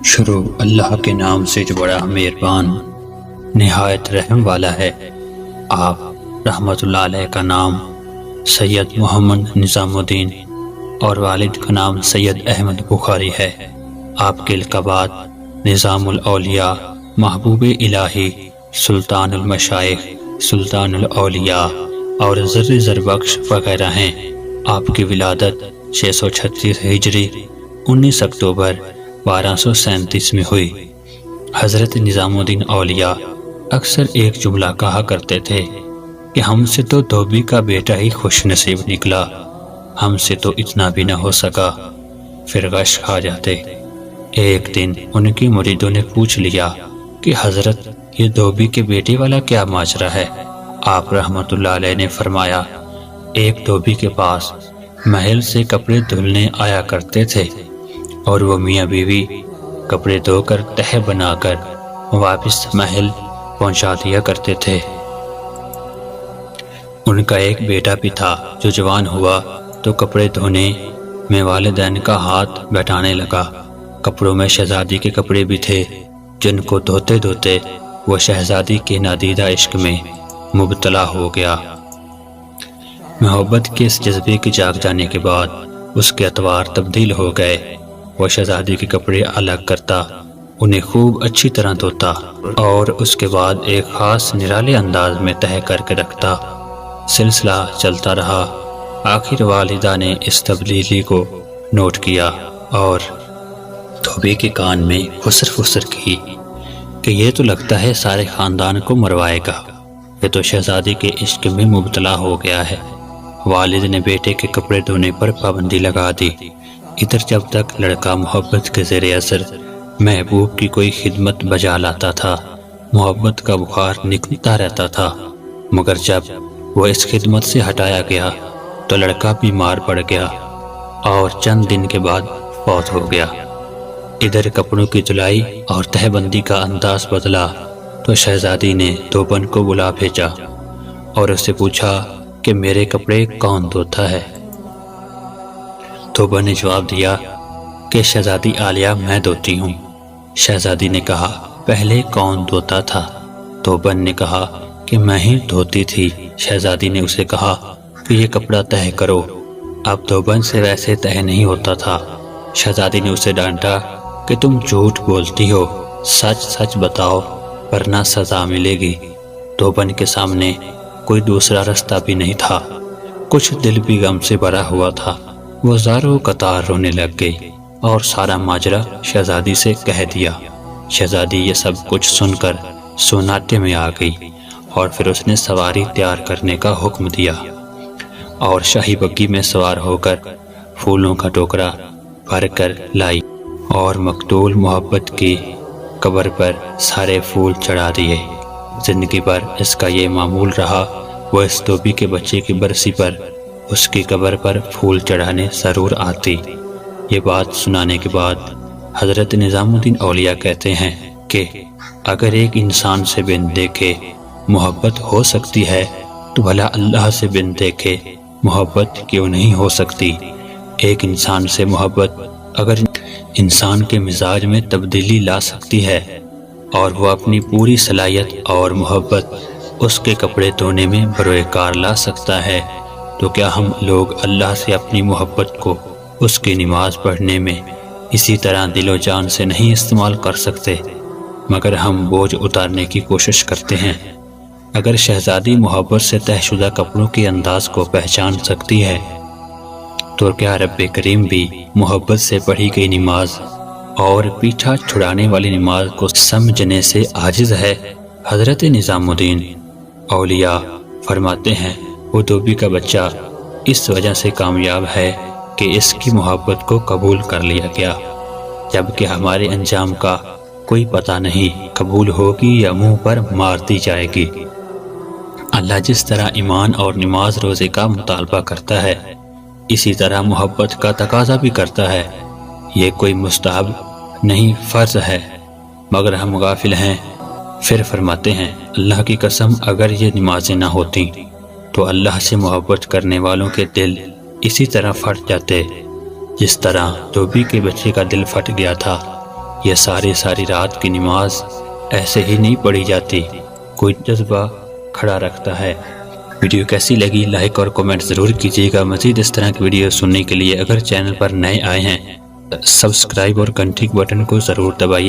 شروع اللہ کے نام سے جو بڑا مہربان نہایت رحم والا ہے۔ آپ رحمت اللہ علیہ کا نام سید محمد نظام الدین اور والد کا نام سید احمد بخاری ہے۔ آپ کے القابات نظام الاولیاء، محبوب الہی، سلطان المشائخ، سلطان الاولیاء اور زر زر بخش وغیرہ ہیں۔ آپ کی ولادت 636 ہجری 19 اکتوبر 1237 میں ہوئی۔ حضرت نظام الدین اولیاء اکثر ایک جملہ کہا کرتے تھے کہ ہم سے تو دھوبی کا بیٹا ہی خوش نصیب نکلا، ہم سے تو اتنا بھی نہ ہو سکا، پھر غش کھا جاتے۔ ایک دن ان کی مریدوں نے پوچھ لیا کہ حضرت یہ دھوبی کے بیٹے والا کیا ماجرا ہے؟ آپ رحمت اللہ علیہ نے فرمایا، ایک دھوبی کے پاس محل سے کپڑے دھلنے آیا کرتے تھے اور وہ میاں بیوی کپڑے دھو کر تہہ بنا کر واپس محل پہنچا دیا کرتے تھے۔ ان کا ایک بیٹا بھی تھا جو جوان ہوا تو کپڑے دھونے میں والدین کا ہاتھ بٹانے لگا۔ کپڑوں میں شہزادی کے کپڑے بھی تھے جن کو دھوتے دھوتے وہ شہزادی کے نادیدہ عشق میں مبتلا ہو گیا۔ محبت کے اس جذبے کے جاگ جانے کے بعد اس کے اطوار تبدیل ہو گئے۔ وہ شہزادی کے کپڑے الگ کرتا، انہیں خوب اچھی طرح دھوتا اور اس کے بعد ایک خاص نرالے انداز میں تہہ کر کے رکھتا۔ سلسلہ چلتا رہا۔ آخر والدہ نے اس تبدیلی کو نوٹ کیا اور دھوبی کے کان میں خسر خسر کی کہ یہ تو لگتا ہے سارے خاندان کو مروائے گا، یہ تو شہزادی کے عشق میں مبتلا ہو گیا ہے۔ والد نے بیٹے کے کپڑے دھونے پر پابندی لگا دی۔ ادھر جب تک لڑکا محبت کے زیر اثر محبوب کی کوئی خدمت بجا لاتا تھا، محبت کا بخار نکلتا رہتا تھا، مگر جب وہ اس خدمت سے ہٹایا گیا تو لڑکا بیمار پڑ گیا اور چند دن کے بعد فوت ہو گیا۔ ادھر کپڑوں کی دھلائی اور تہہ بندی کا انداز بدلا تو شہزادی نے دھوبن کو بلا بھیجا اور اس سے پوچھا کہ میرے کپڑے کون دھوتا ہے؟ دھوبن نے جواب دیا کہ شہزادی عالیہ میں دھوتی ہوں۔ شہزادی نے کہا پہلے کون دھوتا تھا؟ دھوبن نے کہا کہ میں ہی دھوتی تھی۔ شہزادی نے اسے کہا کہ یہ کپڑا تہہ کرو۔ اب دھوبن سے ویسے تہہ نہیں ہوتا تھا۔ شہزادی نے اسے ڈانٹا کہ تم جھوٹ بولتی ہو، سچ سچ بتاؤ ورنہ سزا ملے گی۔ دھوبن کے سامنے کوئی دوسرا رستہ بھی نہیں تھا۔ کچھ دل بھی غم سے بھرا ہوا تھا۔ وہ زاروں قطار رونے لگ گئی اور سارا ماجرا شہزادی سے کہہ دیا۔ شہزادی یہ سب کچھ سن کر سوناٹے میں آ گئی اور پھر اس نے سواری تیار کرنے کا حکم دیا اور شاہی بگی میں سوار ہو کر پھولوں کا ٹوکرا بھر کر لائی اور مقتول محبت کی قبر پر سارے پھول چڑھا دیے۔ زندگی بھر اس کا یہ معمول رہا، وہ اس دھوبی کے بچے کی برسی پر اس کی قبر پر پھول چڑھانے ضرور آتی۔ یہ بات سنانے کے بعد حضرت نظام الدین اولیاء کہتے ہیں کہ اگر ایک انسان سے بن دیکھے محبت ہو سکتی ہے تو بھلا اللہ سے بن دیکھے محبت کیوں نہیں ہو سکتی؟ ایک انسان سے محبت اگر انسان کے مزاج میں تبدیلی لا سکتی ہے اور وہ اپنی پوری صلاحیت اور محبت اس کے کپڑے دھونے میں بروئے کار لا سکتا ہے تو کیا ہم لوگ اللہ سے اپنی محبت کو اس کی نماز پڑھنے میں اسی طرح دل و جان سے نہیں استعمال کر سکتے؟ مگر ہم بوجھ اتارنے کی کوشش کرتے ہیں۔ اگر شہزادی محبت سے طے شدہ کپڑوں کے انداز کو پہچان سکتی ہے تو کیا رب کریم بھی محبت سے پڑھی گئی نماز اور پیچھا چھڑانے والی نماز کو سمجھنے سے عاجز ہے؟ حضرت نظام الدین اولیاء فرماتے ہیں وہ دھوبی کا بچہ اس وجہ سے کامیاب ہے کہ اس کی محبت کو قبول کر لیا گیا، جبکہ ہمارے انجام کا کوئی پتہ نہیں، قبول ہوگی یا منہ پر مار دی جائے گی۔ اللہ جس طرح ایمان اور نماز روزے کا مطالبہ کرتا ہے اسی طرح محبت کا تقاضا بھی کرتا ہے۔ یہ کوئی مستحب نہیں، فرض ہے، مگر ہم غافل ہیں۔ پھر فرماتے ہیں اللہ کی قسم اگر یہ نمازیں نہ ہوتیں تو اللہ سے محبت کرنے والوں کے دل اسی طرح پھٹ جاتے جس طرح دھوبی کے بچے کا دل پھٹ گیا تھا۔ یہ ساری رات کی نماز ایسے ہی نہیں پڑھی جاتی، کوئی جذبہ کھڑا رکھتا ہے۔ ویڈیو کیسی لگی لائک اور کمنٹ ضرور کیجیے گا۔ مزید اس طرح کی ویڈیو سننے کے لیے اگر چینل پر نئے آئے ہیں سبسکرائب اور گھنٹی کے بٹن کو ضرور دبائیے۔